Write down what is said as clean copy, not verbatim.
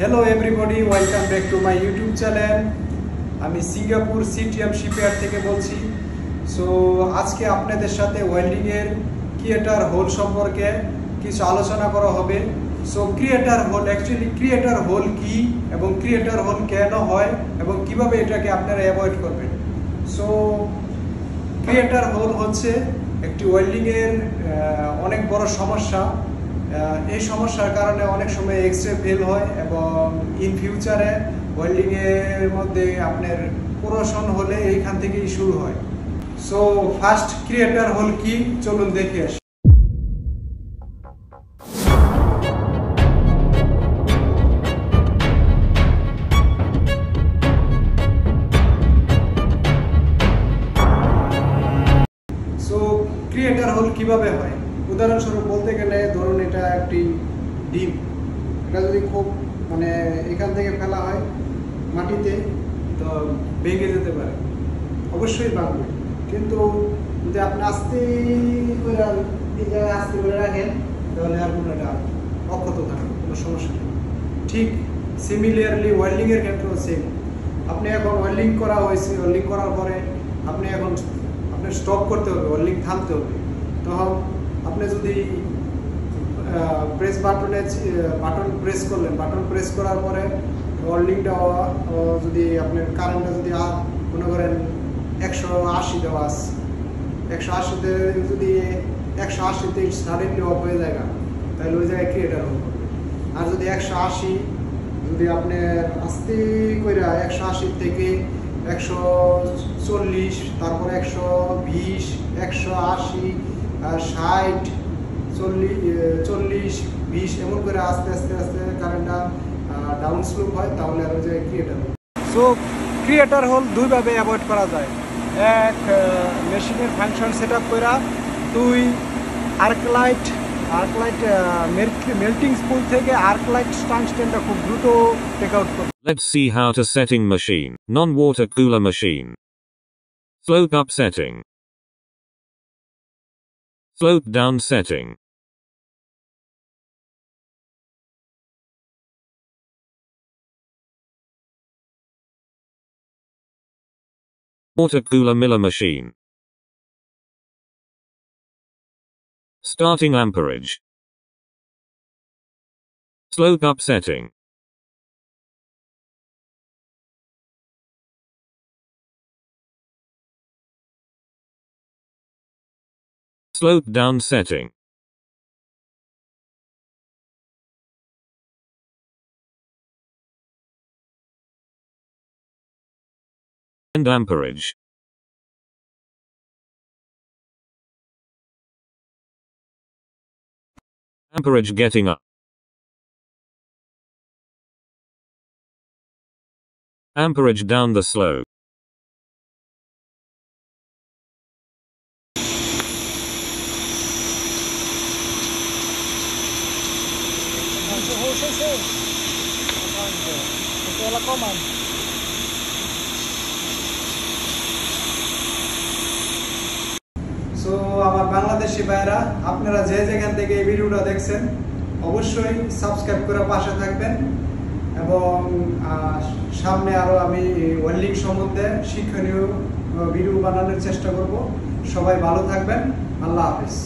Hello everybody, welcome back to my YouTube channel. আমি Singapore CTM shipyard থেকে বলছি। So আজকে আপনাদের সাথে ওয়েল্ডিং এর ক্রিয়েটর হোল সম্পর্কে কিছু আলোচনা করা হবে। So creator hole actually creator hole কি এবং ক্রিয়েটর হোল কেন হয় এবং কিভাবে এটাকে আপনারা অ্যাভয়েড করবেন। সো ক্রিয়েটর হোল হচ্ছে একটি ওয়েল্ডিং এর অনেক বড় সমস্যা। এই সমস্যার কারণে অনেক সময় এক্সরে ফেল হয় এবং ইন ফিউচারে ওয়েল্ডিং এর মধ্যে আপনার কোরোশন হলে এইখান থেকেই শুরু হয়। সো ফার্স্ট ক্রিয়েটর হোল কি চলুন দেখে আসি। সো ক্রিয়েটর হোল কিভাবে হয়, উদাহরণস্বরূপ বলতে গেলে ধরুন এটা একটি ডিম, এটা যদি খুব এখান থেকে ফেলা হয় মাটিতে তো ভেঙে যেতে পারে, অবশ্যই ভাঙবে। কিন্তু যদি আপনি আস্তে করে এই জায়গায় আস্তে করে রাখেন তাহলে আর কোনো এটা অক্ষত থাকবে, কোনো সমস্যা নেই। ঠিক সিমিলারলি ওয়েল্ডিং এর ক্ষেত্রেও সেম। আপনি এখন ওয়েল্ডিং করা হয়েছে, ওয়েল্ডিং করার পরে আপনি এখন আপনার স্টপ করতে হবে, ওয়েল্ডিং থামতে হবে। তখন আপনি যদি প্রেস বাটন প্রেস করলেন, বাটন প্রেস করার পরে ওয়েল্ডিংটা যদি আপনার কারেন্টটা যদি মনে করেন 180 দেওয়া আছে, 180তে যদি 180তে সাডেনলি অফ হয়ে যায় তাহলে ওই জায়গায় ক্রিয়েটর হোল করবে। আর যদি 180 যদি আপনার আস্তে করে 180 থেকে 140 তারপরে 120 180 60 40 20 এমন করে আস্তে আস্তে আস্তে কারেন্টটা ডাউন স্লোপ হয়, তাহলে আর ওই জায়গায় creator hole. So creator hole দুইভাবে অ্যাভয়েড করা যায়। এক, মেশিনের ফাংশন সেট আপ করা। দুই, আর্কলাইট মেল্টিং স্পুল থেকে আর্কলাইট টাংস্টেনটা খুব দ্রুত টেক আউট করবে। Let's see how to setting machine, non-water cooler machine. Float up setting. Float down setting. Water cooler miller machine. Starting amperage. Slope up setting. Slope down setting. And amperage. Amperage getting up. Amperage down the slope. So আমার বাংলাদেশি ভাইরা, আপনারা যে যেখান থেকে এই ভিডিওটা দেখছেন অবশ্যই সাবস্ক্রাইব করে পাশে থাকবেন এবং সামনে আরো আমি ওয়েল্ডিং সম্বন্ধে শিক্ষণীয় ভিডিও বানানোর চেষ্টা করব। সবাই ভালো থাকবেন, আল্লাহ হাফেজ।